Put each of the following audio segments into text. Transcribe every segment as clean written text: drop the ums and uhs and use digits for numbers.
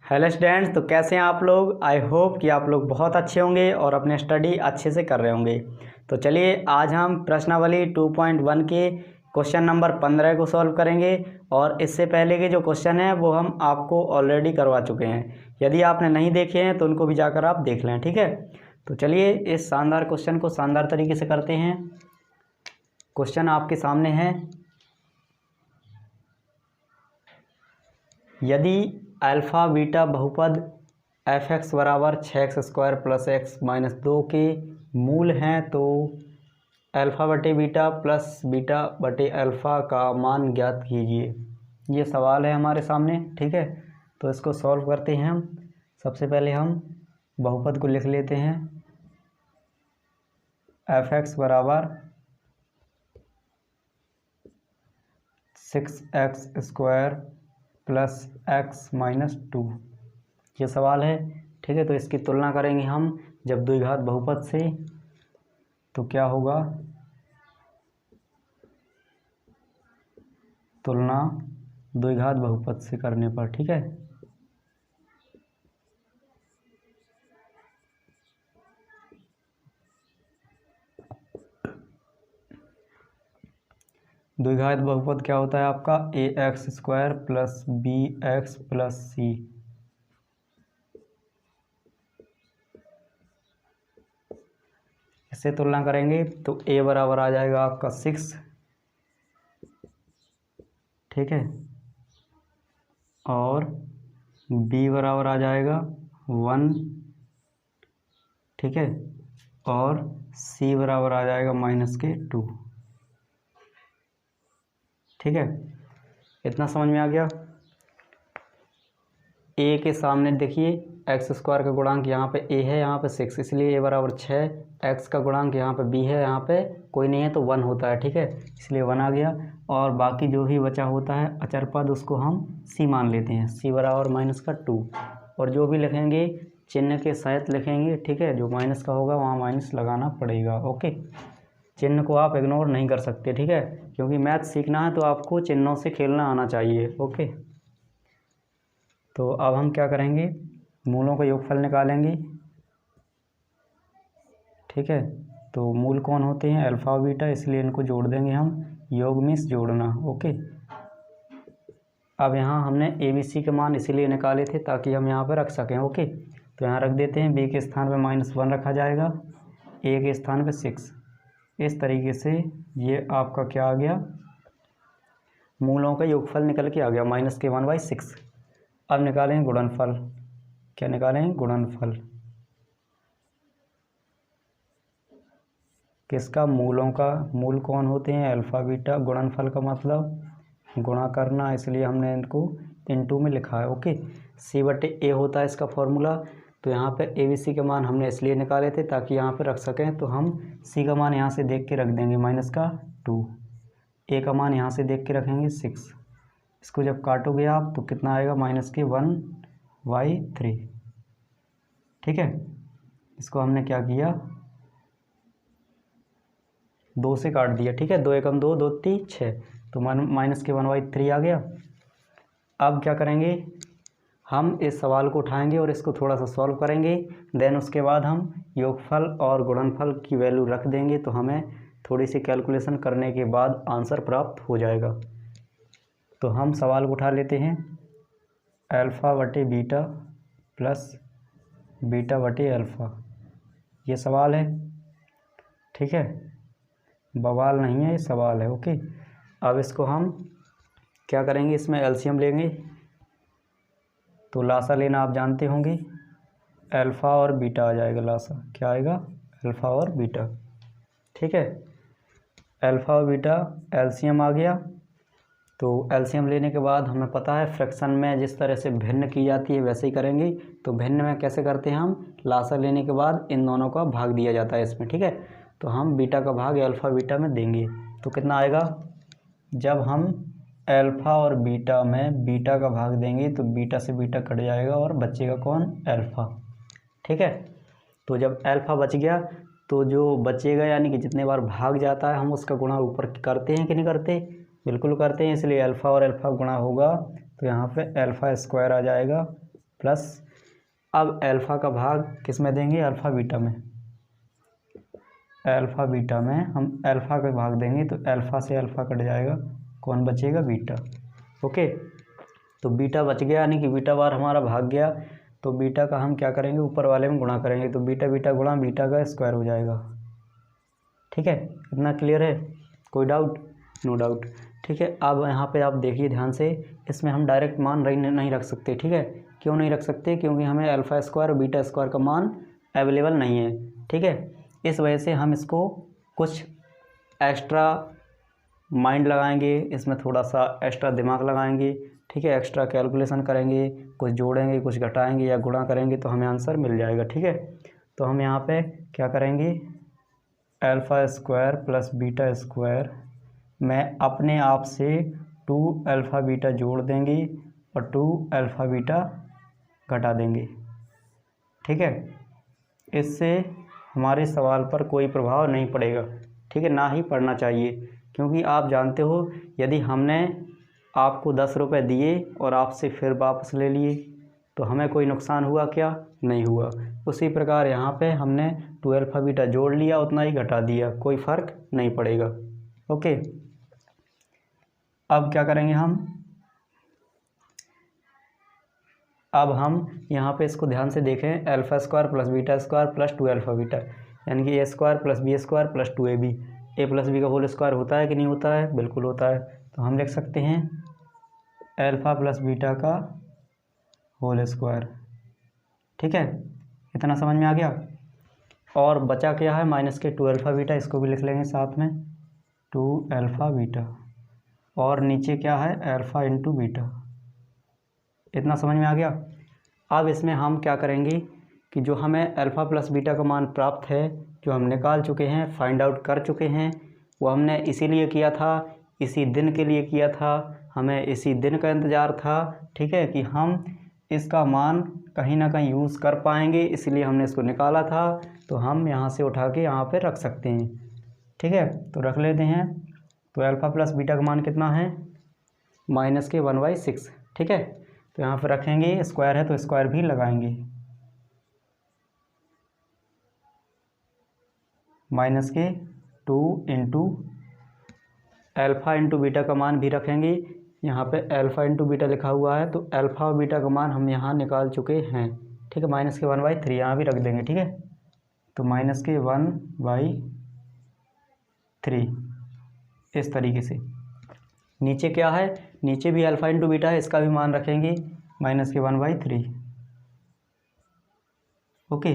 Hello students, तो कैसे हैं आप लोग। आई होप कि आप लोग बहुत अच्छे होंगे और अपने स्टडी अच्छे से कर रहे होंगे। तो चलिए आज हम प्रश्नावली 2.1 के क्वेश्चन नंबर 15 को सॉल्व करेंगे। और इससे पहले के जो क्वेश्चन हैं वो हम आपको ऑलरेडी करवा चुके हैं। यदि आपने नहीं देखे हैं तो उनको भी जाकर आप देख लें, ठीक है। तो चलिए इस शानदार क्वेश्चन को शानदार तरीके से करते हैं। क्वेश्चन आपके सामने है, यदि अल्फ़ा बीटा बहुपद f(x) बराबर 6x² + x - 2 के मूल हैं तो अल्फ़ा बटे बीटा प्लस बीटा बटे अल्फ़ा का मान ज्ञात कीजिए। ये सवाल है हमारे सामने, ठीक है। तो इसको सॉल्व करते हैं हम। सबसे पहले हम बहुपद को लिख लेते हैं। f(x) बराबर 6x² + x - 2 ये सवाल है, ठीक है। तो इसकी तुलना करेंगे हम जब द्विघात बहुपद से, तो क्या होगा, तुलना द्विघात बहुपद से करने पर, ठीक है। द्विघात बहुपद क्या होता है आपका, ax² + bx + c। इससे तुलना करेंगे तो a बराबर आ जाएगा आपका 6, ठीक है, और b बराबर आ जाएगा 1, ठीक है, और c बराबर आ जाएगा -2, ठीक है। इतना समझ में आ गया। a के सामने देखिए x² का गुणांक यहाँ पे a है, यहाँ पे 6, इसलिए a बराबर 6। x का गुणांक यहाँ पे b है, यहाँ पे कोई नहीं है तो 1 होता है, ठीक है, इसलिए 1 आ गया। और बाकी जो भी बचा होता है अचर पद उसको हम c मान लेते हैं, c बराबर -2। और जो भी लिखेंगे चिन्ह के सहित लिखेंगे, ठीक है। जो माइनस का होगा वहाँ माइनस लगाना पड़ेगा, ओके। चिन्ह को आप इग्नोर नहीं कर सकते, ठीक है, क्योंकि मैथ सीखना है तो आपको चिन्हों से खेलना आना चाहिए, ओके। तो अब हम क्या करेंगे, मूलों का योगफल निकालेंगे, ठीक है। तो मूल कौन होते हैं, अल्फ़ा और बीटा, इसलिए इनको जोड़ देंगे हम, योग मीन्स जोड़ना, ओके। अब यहाँ हमने ABC के मान इसीलिए निकाले थे ताकि हम यहाँ पर रख सकें, ओके। तो यहाँ रख देते हैं, B के स्थान पे -1 रखा जाएगा, A के स्थान पे 6। इस तरीके से ये आपका क्या आ गया, मूलों का योगफल निकल के आ गया -1/6। अब निकालें गुणनफल। क्या निकालें, गुणनफल किसका, मूलों का। मूल कौन होते हैं, अल्फ़ा बीटा। गुणनफल का मतलब गुणा करना, इसलिए हमने इनको इनटू में लिखा है, ओके। c/a होता है इसका फॉर्मूला। तो यहाँ पे ABC के मान हमने इसलिए निकाले थे ताकि यहाँ पे रख सकें। तो हम c का मान यहाँ से देख के रख देंगे -2, a का मान यहाँ से देख के रखेंगे 6। इसको जब काटोगे आप तो कितना आएगा, -1/3, ठीक है। इसको हमने क्या किया, 2 से काट दिया, ठीक है। 2 एकम 2, 2 3 6, तो -1/3 आ गया। अब क्या करेंगे, हम इस सवाल को उठाएंगे और इसको थोड़ा सा सॉल्व करेंगे। देन उसके बाद हम योगफल और गुणनफल की वैल्यू रख देंगे, तो हमें थोड़ी सी कैलकुलेशन करने के बाद आंसर प्राप्त हो जाएगा। तो हम सवाल को उठा लेते हैं, अल्फ़ा बटे बीटा प्लस बीटा बटे अल्फ़ा, ये सवाल है, ठीक है। बवाल नहीं है, ये सवाल है, ओके। अब इसको हम क्या करेंगे, इसमें एलसीएम लेंगे। तो लासा लेना आप जानते होंगे, अल्फ़ा और बीटा आ जाएगा लासा, क्या आएगा, अल्फ़ा और बीटा, ठीक है। अल्फ़ा और बीटा एलसीएम आ गया। तो एलसीएम लेने के बाद हमें पता है फ्रैक्शन में जिस तरह से भिन्न की जाती है वैसे ही करेंगे। तो भिन्न में कैसे करते हैं हम, लासा लेने के बाद इन दोनों का भाग दिया जाता है इसमें, ठीक है। तो हम बीटा का भाग अल्फ़ा बीटा में देंगे, तो कितना आएगा, जब हम अल्फ़ा और बीटा में बीटा का भाग देंगे तो बीटा से बीटा कट जाएगा और बचेगा कौन, अल्फ़ा, ठीक है। तो जब अल्फ़ा बच गया तो जो बचेगा यानी कि जितने बार भाग जाता है हम उसका गुणा ऊपर करते हैं कि नहीं करते, बिल्कुल करते हैं। इसलिए अल्फ़ा और अल्फ़ा गुणा होगा तो यहाँ पे अल्फ़ा² आ जाएगा प्लस अब अल्फ़ा का भाग किस में देंगे, अल्फ़ा बीटा में। अल्फ़ा बीटा में हम अल्फ़ा का भाग देंगे तो अल्फ़ा से अल्फ़ा कट जाएगा, कौन बचेगा, बीटा। ओके, तो बीटा बच गया, यानी कि बीटा बार हमारा भाग गया। तो बीटा का हम क्या करेंगे, ऊपर वाले में गुणा करेंगे, तो बीटा बीटा गुणा बीटा का स्क्वायर हो जाएगा। ठीक है, इतना क्लियर है, कोई डाउट? No doubt. ठीक है, अब यहाँ पे आप देखिए ध्यान से, इसमें हम डायरेक्ट मान नहीं रख सकते। ठीक है, क्यों नहीं रख सकते, क्योंकि हमें अल्फ़ा स्क्वायर और बीटा स्क्वायर का मान अवेलेबल नहीं है। ठीक है, इस वजह से हम इसको कुछ एक्स्ट्रा माइंड लगाएंगे, इसमें थोड़ा सा एक्स्ट्रा दिमाग लगाएंगे। ठीक है, एक्स्ट्रा कैलकुलेशन करेंगे, कुछ जोड़ेंगे, कुछ घटाएंगे या गुणा करेंगे तो हमें आंसर मिल जाएगा। ठीक है, तो हम यहाँ पे क्या करेंगे, alpha square plus beta square में अपने आप से 2 अल्फ़ा बीटा जोड़ देंगे और 2 अल्फ़ा बीटा घटा देंगे। ठीक है, इससे हमारे सवाल पर कोई प्रभाव नहीं पड़ेगा। ठीक है, ना ही पड़ना चाहिए, क्योंकि आप जानते हो यदि हमने आपको 10 रुपये दिए और आपसे फिर वापस ले लिए तो हमें कोई नुकसान हुआ क्या, नहीं हुआ। उसी प्रकार यहाँ पे हमने 2 अल्फ़ा बीटा जोड़ लिया, उतना ही घटा दिया, कोई फ़र्क नहीं पड़ेगा। ओके, अब क्या करेंगे अब हम यहाँ पे इसको ध्यान से देखें, alpha square plus beta square plus 2 alpha beta, यानी कि a square plus b square plus 2ab। A plus b का होल स्क्वायर होता है कि नहीं होता है, बिल्कुल होता है। तो हम लिख सकते हैं अल्फ़ा प्लस बीटा का होल स्क्वायर। ठीक है, इतना समझ में आ गया। और बचा क्या है, माइनस के 2 अल्फ़ा बीटा, इसको भी लिख लेंगे साथ में, 2 अल्फ़ा बीटा, और नीचे क्या है, अल्फ़ा इंटू बीटा। इतना समझ में आ गया। अब इसमें हम क्या करेंगे कि जो हमें अल्फ़ा प्लस बीटा का मान प्राप्त है, जो हम निकाल चुके हैं, फाइंड आउट कर चुके हैं, वो हमने इसीलिए किया था, इसी दिन के लिए किया था, हमें इसी दिन का इंतज़ार था। ठीक है, कि हम इसका मान कहीं ना कहीं यूज़ कर पाएंगे, इसलिए हमने इसको निकाला था। तो हम यहाँ से उठा के यहाँ पे रख सकते हैं। ठीक है, तो रख लेते हैं। तो अल्फ़ा प्लस बीटा का मान कितना है, माइनस के 1/6। ठीक है, तो यहाँ पे रखेंगे, स्क्वायर है तो स्क्वायर भी लगाएंगे, माइनस के 2 इंटू अल्फ़ा इंटू बीटा का मान भी रखेंगे। यहाँ पे अल्फ़ा इंटू बीटा लिखा हुआ है, तो अल्फ़ा और बीटा का मान हम यहाँ निकाल चुके हैं। ठीक है, माइनस के 1/3 यहाँ भी रख देंगे। ठीक है, तो माइनस के 1/3 इस तरीके से। नीचे क्या है, नीचे भी अल्फ़ा इंटू बीटा है, इसका भी मान रखेंगे, माइनस के 1/3। ओके,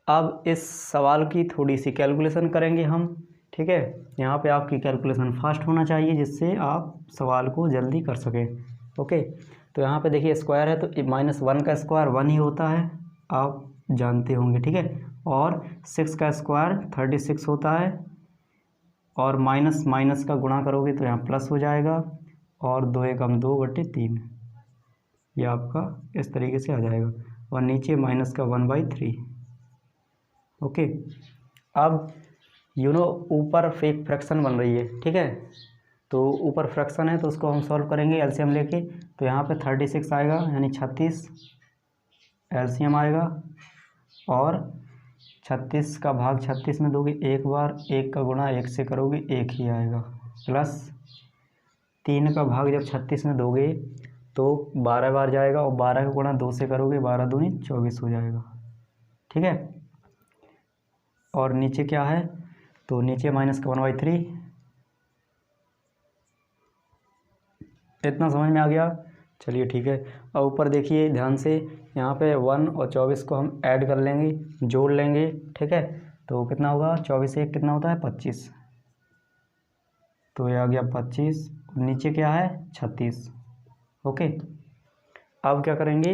अब इस सवाल की थोड़ी सी कैलकुलेशन करेंगे हम। ठीक है, यहाँ पे आपकी कैलकुलेशन फास्ट होना चाहिए, जिससे आप सवाल को जल्दी कर सकें। ओके, तो यहाँ पे देखिए स्क्वायर है तो -1 का स्क्वायर 1 ही होता है, आप जानते होंगे। ठीक है, और 6 का स्क्वायर 36 होता है, और माइनस माइनस का गुणा करोगे तो यहाँ प्लस हो जाएगा, और 2 एकम 2/3, ये आपका इस तरीके से आ जाएगा, और नीचे माइनस का 1/3। ओके, अब ऊपर फेक फ्रैक्शन बन रही है। ठीक है, तो ऊपर फ्रैक्शन है तो उसको हम सॉल्व करेंगे एलसीएम लेके। तो यहाँ पे 36 आएगा, यानी 36 एलसीएम आएगा, और 36 का भाग 36 में दोगे एक बार, 1 का गुणा 1 से करोगे 1 ही आएगा, प्लस 3 का भाग जब 36 में दोगे तो 12 बार जाएगा, और 12 का गुणा 2 से करोगे 12 दूनी 24 हो जाएगा। ठीक है, और नीचे क्या है, तो नीचे माइनस का 1/3। इतना समझ में आ गया, चलिए ठीक है। और ऊपर देखिए ध्यान से, यहाँ पे 1 और 24 को हम ऐड कर लेंगे, जोड़ लेंगे। ठीक है, तो कितना होगा, 24 1 कितना होता है, 25, तो ये आ गया 25, नीचे क्या है 36। ओके, अब क्या करेंगे,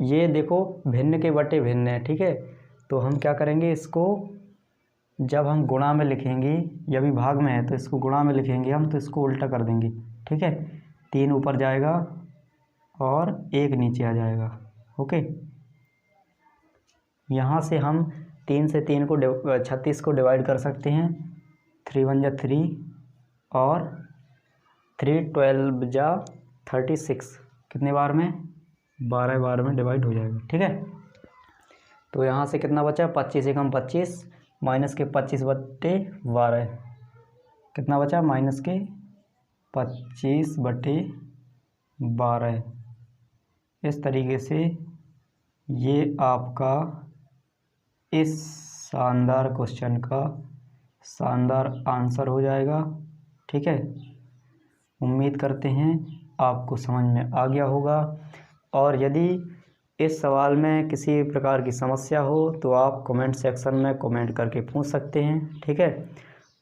ये देखो भिन्न के बटे भिन्न है। ठीक है, तो हम क्या करेंगे, इसको जब हम गुणा में लिखेंगे, या भी भाग में है तो इसको गुणा में लिखेंगे हम, तो इसको उल्टा कर देंगे। ठीक है, 3 ऊपर जाएगा और 1 नीचे आ जाएगा। ओके, यहाँ से हम 3 से 3 को 36 को डिवाइड कर सकते हैं, 3 1 जा 3, और 3 12 जा 36, कितने बार में 12 12 में डिवाइड हो जाएगा, ठीक है। तो यहाँ से कितना बचा, 25 एकम 25 माइनस के 25/12 कितना बचा, माइनस के 25/12। इस तरीके से ये आपका इस शानदार क्वेश्चन का शानदार आंसर हो जाएगा, ठीक है। उम्मीद करते हैं आपको समझ में आ गया होगा, और यदि इस सवाल में किसी प्रकार की समस्या हो तो आप कमेंट सेक्शन में कमेंट करके पूछ सकते हैं, ठीक है।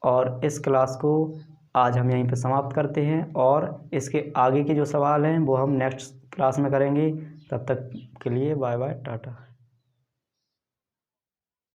और इस क्लास को आज हम यहीं पर समाप्त करते हैं, और इसके आगे के जो सवाल हैं वो हम नेक्स्ट क्लास में करेंगे। तब तक के लिए बाय बाय, टाटा।